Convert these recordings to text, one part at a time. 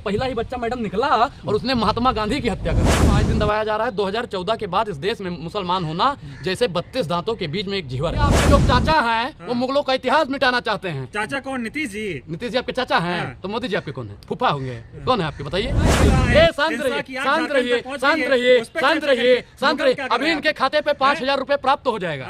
पहला ही बच्चा मैडम निकला और उसने महात्मा गांधी की हत्या कर दी। आज दिन दबाया जा रहा है 2014 के बाद इस देश में मुसलमान होना जैसे 32 दांतों के बीच में एक जीवर है। आपके जो चाचा हैं वो मुगलों का इतिहास मिटाना चाहते हैं। चाचा कौन? नीतीश जी। नीतीश जी आपके चाचा हैं तो मोदी जी आपके कौन है? फूफा होंगे? कौन है आपके बताइए? शांत रहिए, शांत रहिए, शांत रहिए, शांत रहिए, शांत रहिए। अभी इनके खाते पे 5,000 रुपए प्राप्त हो जाएगा।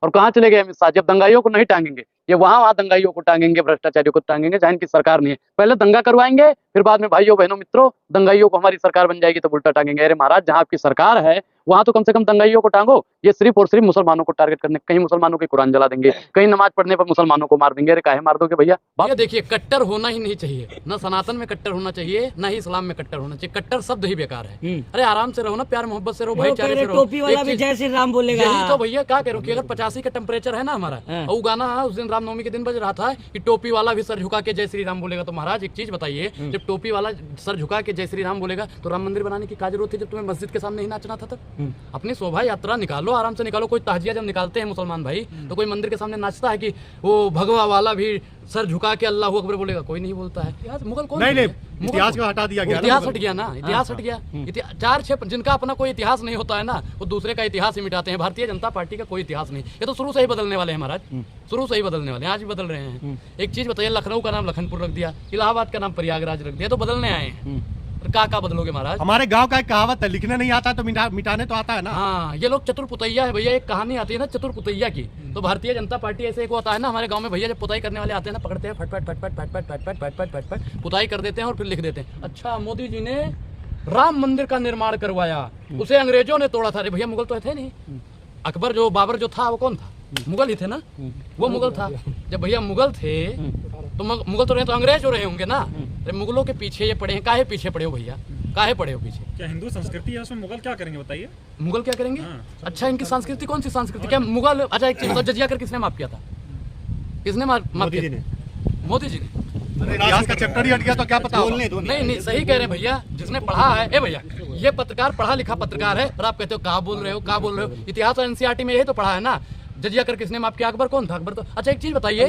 और कहाँ चले गए अमित शाह? जब दंगाइयों को नहीं टांगेंगे, ये वहां दंगाइयों को टांगेंगे, भ्रष्टाचारियों को टांगेंगे, जहाँ इनकी सरकार नहीं है। पहले दंगा करवाएंगे, फिर बाद में भाइयों बहनों मित्रों दंगाइयों को हमारी सरकार बन जाएगी तो उल्टा टांगेंगे। अरे महाराज, जहाँ आपकी सरकार है वहां तो कम से कम दंगाइयों को टांगो। ये सिर्फ और सिर्फ मुसलमानों को टारगेट करने, कहीं मुसलमानों की कुरान जला देंगे, कहीं नमाज पढ़ने पर मुसलमानों को मार देंगे। अरे काहे मार दोगे भैया? ये देखिए, कट्टर होना ही नहीं चाहिए, न सनातन में कट्टर होना चाहिए, न ही इस्लाम में कट्टर होना चाहिए। कट्टर शब्द ही बेकार है। अरे आराम से रहो ना, प्यार मोहब्बत से रहो, भाईचारे से रहो। टोपी वाला भी जय श्री राम बोलेगा। यही तो भैया क्या करो कि अगर 85 का टेम्परेचर है ना हमारा, और वो गाना उस दिन रामनवमी के दिन बज रहा था कि टोपी वाला भी सर झुका के जय श्री राम बोलेगा। तो महाराज एक चीज बताइए, जब टोपी वाला सर झुका के जय श्री राम बोलेगा तो राम मंदिर बनाने की क्या जरूरत थी जब तुम्हें मस्जिद के सामने ही नाचना था? तब अपनी शोभा यात्रा निकालो, आराम से निकालो। कोई ताजिया जब निकालते हैं मुसलमान भाई तो कोई मंदिर के सामने नाचता है कि वो भगवा वाला भी सर झुका के अल्लाह अकबर बोलेगा? कोई नहीं बोलता है। इतिहास मुगल कौन? नहीं, इतिहास को हटा दिया गया। इतिहास हट गया ना, इतिहास हट गया। 4-6 जिनका अपना कोई इतिहास नहीं होता है ना, वो दूसरे का इतिहास ही मिटाते हैं। भारतीय जनता पार्टी का कोई इतिहास नहीं। ये तो शुरू से ही बदलने वाले हैं महाराज, शुरू से ही बदलने वाले हैं, आज भी बदल रहे हैं। एक चीज बताइए, लखनऊ का नाम लखनपुर रख दिया, इलाहाबाद का नाम प्रयागराज रख दिया, तो बदलने आए हैं। क्या बदलोगे महाराज? हमारे गांव का एक कहावत है, लिखने नहीं आता तो मिटाने तो आता है ना। हाँ, ये लोग चतुर पुतैया है भैया। एक कहानी आती है ना चतुर पुतैया की, तो भारतीय जनता पार्टी ऐसे एक होता है ना हमारे गांव में भैया, जब पुताई करने वाले आते हैं ना, पकड़ते हैं फटफट फटफट फटफट फटफट फटफट फटफट पुताई कर देते हैं और फिर लिख देते हैं, अच्छा मोदी जी ने राम मंदिर का निर्माण करवाया, उसे अंग्रेजों ने तोड़ा था। अरे भैया, मुगल तो थे नहीं। अकबर जो बाबर जो था वो कौन था? मुगल ही थे ना, वो मुगल था। जब भैया मुगल थे तो मुगल तो रहे तो अंग्रेज हो रहे होंगे ना। अरे मुगलों के पीछे ये पड़े हैं, काहे पीछे पड़े हो भैया? काहे पड़े हो पीछे? क्या हिंदू संस्कृति है उसमें मुगल क्या करेंगे बताइए? मुगल क्या करेंगे? अच्छा, इनकी संस्कृति कौन सी संस्कृति? क्या मुगल? अच्छा एक चीज बताओ, जजिया कर किसने माफ किया था? किसने माफ किया? मोदी जी ने। इतिहास का चैप्टर ही हट गया तो क्या पता? नहीं, सही कह रहे हैं भैया, जिसने पढ़ा है। ए भैया, ये पत्रकार पढ़ा लिखा पत्रकार है और आप कहते हो कहाँ बोल रहे हो, कहाँ बोल रहे हो? इतिहास और एनसीईआरटी में यही तो पढ़ा है ना। जजिया कर किसने माफ किया? अकबर कौन था? अकबर तो। अच्छा एक चीज बताइए,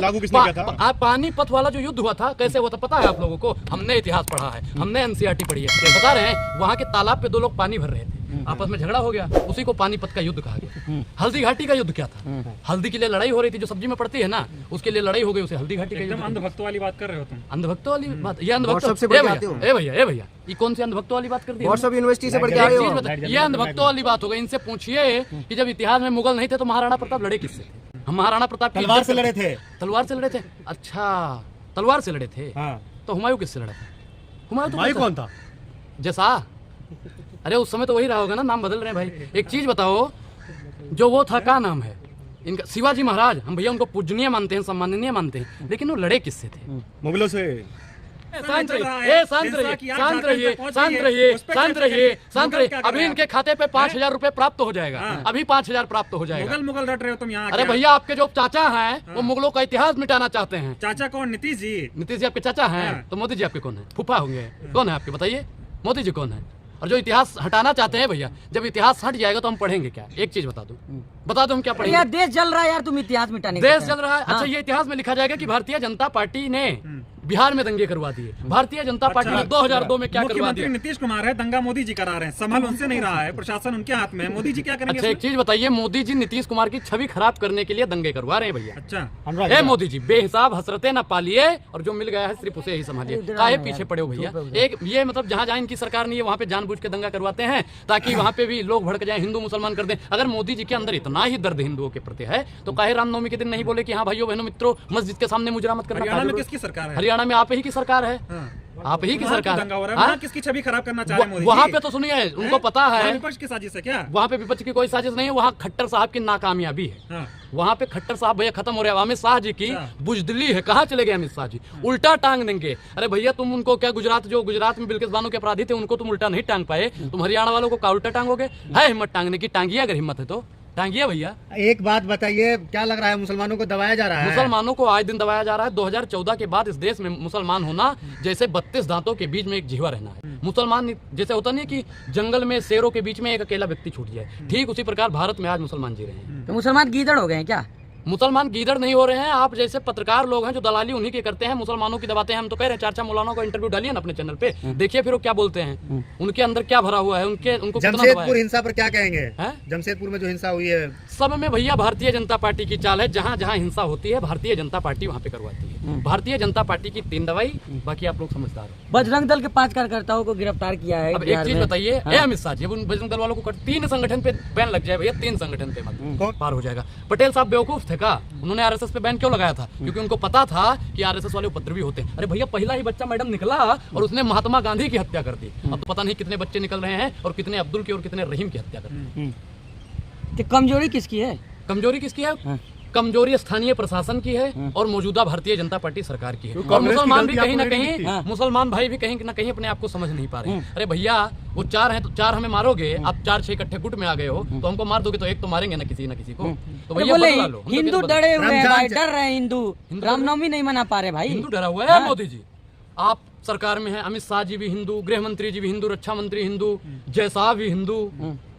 पानीपत वाला जो युद्ध हुआ था कैसे हुआ था पता है आप लोगों को? हमने इतिहास पढ़ा है, हमने एनसीईआरटी पढ़ी है, बता रहे हैं। वहाँ के तालाब पे 2 लोग पानी भर रहे थे, आपस में झगड़ा हो गया, उसी को पानीपत का युद्ध कहा गया। हल्दी घाटी का युद्ध क्या था? हल्दी के लिए लड़ाई हो रही थी, जो सब्जी में पड़ती है ना, उसके लिए लड़ाई हो गई, उसे हल्दी घाटी का युद्ध। अंधभक्तों वाली बात कर रहे हो तुम? अंधभक्तों वाली बात? ये अंधभक्तों ए भैया, ये कौन सी अंधभक्तों वाली बात कर दी? यूनिवर्सिटी से पढ़ के आए हो। ये अंधभक्तों वाली बात हो गई। इनसे पूछिए कि जब इतिहास में मुगल नहीं थे तो महाराणा प्रताप लड़े किससे? हम महाराणा प्रताप तलवार से लड़े थे। तलवार से लड़े थे? अच्छा, तलवार से लड़े थे। तो हुमायूं किससे लड़ा था? हुमायूं कौन था? जैसा? अरे उस समय तो वही रहा होगा ना, नाम बदल रहे हैं भाई। एक चीज बताओ, जो वो था क्या नाम है इनका? शिवाजी महाराज। हम भैया उनको पूजनीय मानते हैं, सम्माननीय मानते हैं, लेकिन वो लड़े किससे थे? मुगलों से। शांत रहिए, शांत रहिए, शांत रहिए, शांत रहिए, शांत रहिए, शांत रहिए। अभी इनके खाते पे 5,000 रुपए प्राप्त हो जाएगा, अभी 5,000 प्राप्त हो जाएगा। मुगल रट रहे हो तुम यहाँ। अरे भैया, आपके जो चाचा हैं वो मुगलों का इतिहास मिटाना चाहते हैं। चाचा कौन? नीतीश जी। नीतीश जी आपके चाचा हैं तो मोदी जी आपके कौन है? फूफा होंगे? कौन है आपके बताइए? मोदी जी कौन है? और जो इतिहास हटाना चाहते हैं भैया, जब इतिहास हट जाएगा तो हम पढ़ेंगे क्या? एक चीज बता दो हम क्या पढ़ेंगे? यार देश जल रहा है यार, तुम इतिहास मिटाने देश जल रहा है। अच्छा, ये इतिहास में लिखा जाएगा कि भारतीय जनता पार्टी ने बिहार में दंगे करवा दिए। भारतीय जनता पार्टी ने 2002 में क्या करवा दिया? मुख्यमंत्री नीतीश कुमार है, दंगा मोदी जी करा रहे हैं, संभल उनसे नहीं रहा है, प्रशासन उनके हाथ में है, मोदी जी क्या करेंगे? अच्छा एक चीज बताइए, मोदी जी नीतीश कुमार की छवि खराब करने के लिए दंगे करवा रहे हैं भैया। अच्छा, ए मोदी जी, बेहिसाब हसरतें न पालिए और जो मिल गया है सिर्फ उसे ही संभालिए। काहे पीछे पड़े हो भैया? एक ये मतलब जहाँ जहाँ इनकी सरकार नहीं है वहाँ पे जानबूझ के दंगा करवाते हैं ताकि वहाँ पे भी लोग भड़क जाए, हिंदू मुसलमान कर दें। अगर मोदी जी के अंदर इतना ही दर्द हिंदुओं के प्रति है तो काहे रामनवमी के दिन नहीं बोले कि हाँ भाइयों बहनों मित्रों, मस्जिद के सामने मुजरा मत करना? हरियाणा में किसकी सरकार है? हरियाणा में आप ही की सरकार है, आप ही की सरकार है। किसकी छवि खराब करना चाह रहे हैं मोदी? वहाँ पे तो सुनिए, उनको पता है विपक्ष की साजिश है क्या? वहाँ पे विपक्ष की कोई साजिश नहीं है, वहाँ खट्टर साहब की नाकामयाबी है। वहाँ पे खट्टर साहब भैया खत्म हो रहे हैं। अमित शाह जी की बुजदिली है। कहाँ चले गए अमित शाह जी? उल्टा टांग देंगे। अरे भैया, तुम उनको क्या गुजरात में बिल्किस बानो के अपराधी थे उनको तुम उल्टा नहीं टांग पाए, तुम हरियाणा वालों को क्या उल्टा टांगोगे? है हिम्मत टांगने की? टांगिए, अगर हिम्मत है तो टांगिए भैया। एक बात बताइए, क्या लग रहा है मुसलमानों को दबाया जा रहा है? मुसलमानों को आए दिन दबाया जा रहा है। 2014 के बाद इस देश में मुसलमान होना जैसे 32 दांतों के बीच में एक जीवा रहना है। मुसलमान जैसे होता नहीं कि जंगल में शेरों के बीच में एक अकेला व्यक्ति छूट जाए, ठीक उसी प्रकार भारत में आज मुसलमान जी रहे हैं। तो मुसलमान गीदड़ हो गए हैं क्या? मुसलमान गीदड़ नहीं हो रहे हैं। आप जैसे पत्रकार लोग हैं जो दलाली उन्हीं के करते हैं, मुसलमानों की दबाते हैं। हम तो कह रहे हैं 4 मौलाना का इंटरव्यू डालिए ना अपने चैनल पे, देखिए फिर वो क्या बोलते हैं, उनके अंदर क्या भरा हुआ है, उनको कितना दबाया जमशेदपुर है। हिंसा पर क्या कहेंगे? हैं? जमशेदपुर में जो हिंसा हुई है, सब में भैया भारतीय जनता पार्टी की चाल है। जहाँ जहाँ हिंसा होती है भारतीय जनता पार्टी वहाँ पे करवाती है। भारतीय जनता पार्टी की 3 दवाई, बाकी आप लोग समझदार हो। बजरंग दल के 5 कार्यकर्ताओं को गिरफ्तार किया है अब एक बिहार चीज में। बताइए, हाँ। ए अमित शाह जी, अब उन बजरंग दल वालों को 3 संगठन पे बैन लग जाए भैया, 3 संगठन पे मत पार हो जाएगा। पटेल साहब बेवकूफ थे का? उन्होंने आरएसएस पे बैन क्यों लगाया था? क्योंकि उनको पता था कि आरएसएस वाले उपद्रवी होते हैं। अरे भैया पहला ही बच्चा मैडम निकला और उसने महात्मा गांधी की हत्या कर दी। अब तो पता नहीं कितने बच्चे निकल रहे हैं और कितने अब्दुल की और कितने रहीम की हत्या कर दी। तो कमजोरी किसकी है? कमजोरी किसकी है? हाँ। कमजोरी स्थानीय प्रशासन की है और मौजूदा भारतीय जनता पार्टी सरकार की है। और कांग्रेस की मुसलमान भी गलती कहीं ना आपको नहीं कहीं, दिखती? मुसलमान भाई भी कहीं ना कहीं अपने आप को समझ नहीं पा रहे हैं। अरे भैया वो 4 हैं तो 4 हमें मारोगे, आप 4-6 इकट्ठे गुट में आ गए हो तो हमको मार दोगे तो एक तो मारेंगे ना किसी को। तो भैया बोले बदला लो। हम तो हिंदू कहते डरे हुए हैं रमजान भाई, से- डर रहे हैं हिंदू। रामनवमी नहीं मना पा रहे भाई। हिंदू डरा हुआ है हाँ। मोदी जी। आप सरकार में है, अमित शाह जी भी हिंदू, गृह मंत्री जी भी हिंदू, रक्षा मंत्री हिंदू, जयशाह भी हिंदू,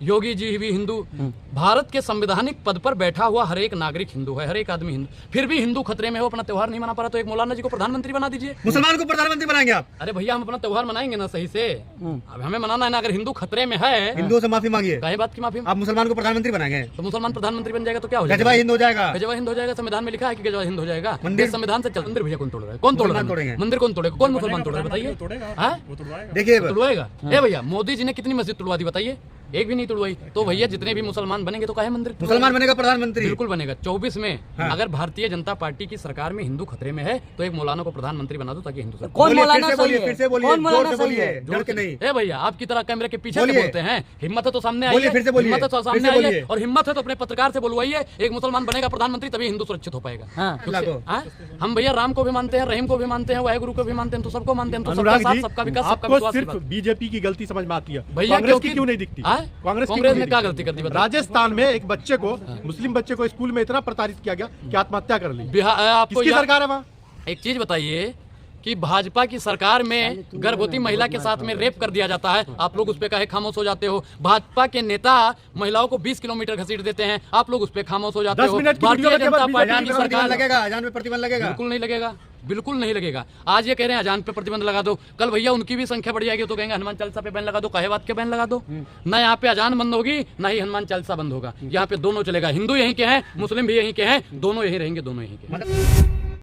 योगी जी भी हिंदू। भारत के संवैधानिक पद पर बैठा हुआ हर एक नागरिक हिंदू है, हर एक आदमी हिंदू। फिर भी हिंदू खतरे में हो, अपना त्योहार नहीं मना पा रहा तो एक मौलाना जी को प्रधानमंत्री बना दीजिए। मुसलमान को प्रधानमंत्री बनाएंगे आप? अरे भैया हम अपना त्योहार मनाएंगे ना सही से। अब हमें मनाना है ना। अगर हिंदू खतरे में है, हिंदुओं से माफी मांगिए। काहे बात की माफी? आप मुसलमान को प्रधानमंत्री बनाएंगे? तो मुसलमान प्रधानमंत्री बन जाएगा तो क्या हो गजबा जाएगा? हिंद हो जाएगा। गजबा हिंद हो जाएगा। संविधान में लिखा है कि गजबा हिंद हो जाएगा। मंदिर- ये संविधान से चल। मंदिर भैया कौन तोड़ रहा है? कौन तोड़ रहा मुसलमान है? तोड़ेंगे। मंदिर कौन तोड़ेगा? कौन मुसलमान तोड़ रहा है बताइए? तोड़ेगा, हाँ? वो तोड़वाएगा। देखिए तुड़वाएगा? ए भैया मोदी जी ने कितनी मस्जिद तुड़वा दी बताइए? एक भी नहीं तुड़वाई। तो भैया जितने भी मुसलमान बनेंगे तो काहे मंदिर तुड़वाएंगे? मुसलमान बनेगा प्रधानमंत्री? बिल्कुल बनेगा। 24 में हाँ। अगर भारतीय जनता पार्टी की सरकार में हिंदू खतरे में है तो एक मौलाना को प्रधानमंत्री बना दो ताकि हिंदू सरकार। कौन बोलिए, मौलाना फिर से सही बोलिए, है? फिर से बोलिए, कौन जोर मौलाना से सही बोलिए, है? डर के नहीं। ए भैया आपकी तरह कैमरे के पीछे से बोलिए। बोलते हैं। हिम्मत है तो सामने बोलिए, आइए। फिर से बोलिए। हिम्मत है तो फिर सामने से आइए बोलिए। और हिम्मत है तो अपने पत्रकार से बोलवाइए। एक मुसलमान बनेगा प्रधानमंत्री तभी हिंदू सुरक्षित हो पाएगा। हाँ। क्योंकि- हाँ? हम भैया राम को भी मानते हैं, रहीम को भी मानते हैं, वाहेगुरु को भी मानते हैं, तो सबको मानते हैं। तो सबका अनुराग साथ, जी, सबका विकास, सबका आपको विश्वास की सिर्फ बात। बीजेपी की गलती समझ में आती है, भैया कांग्रेस की क्यों नहीं दिखती? हाँ? कांग्रेस की कांग्रेस क्यों ने नहीं क्या दिखती? गलती कर दी बताइए? राजस्थान में एक बच्चे को, मुस्लिम बच्चे को स्कूल में इतना प्रताड़ित किया गया कि आत्महत्या कर ली। बिहार आपको किसकी याद- सरकार है वहाँ? एक चीज बताइए कि भाजपा की सरकार में गर्भवती महिला के साथ में रेप कर दिया जाता है, आप लोग उस पे काहे खामोश हो जाते हो? भाजपा के नेता महिलाओं को 20 किलोमीटर घसीट देते हैं, आप लोग उस पे खामोश हो जाते 10 हो। मिनट की भारतीय वीडियो के जनता बाद पार्टी अजान की पे प्रतिबंध सरकार लगेगा? अजान पे प्रतिबंध लगेगा? बिल्कुल नहीं लगेगा, बिल्कुल नहीं लगेगा। आज ये कह रहे हैं अजान पे प्रतिबंध लगा दो, कल भैया उनकी भी संख्या बढ़ जाएगी तो कहेंगे हनुमान चालीसा पे बैन लगा दो। काहे बात के बैन लगा दो? ना यहाँ पे अजान बंद होगी ना ही हनुमान चालीसा बंद होगा। यहाँ पे दोनों चलेगा। हिंदू यहीं के हैं, मुस्लिम भी यहीं के हैं, दोनों यहीं रहेंगे, दोनों यहीं के हैं।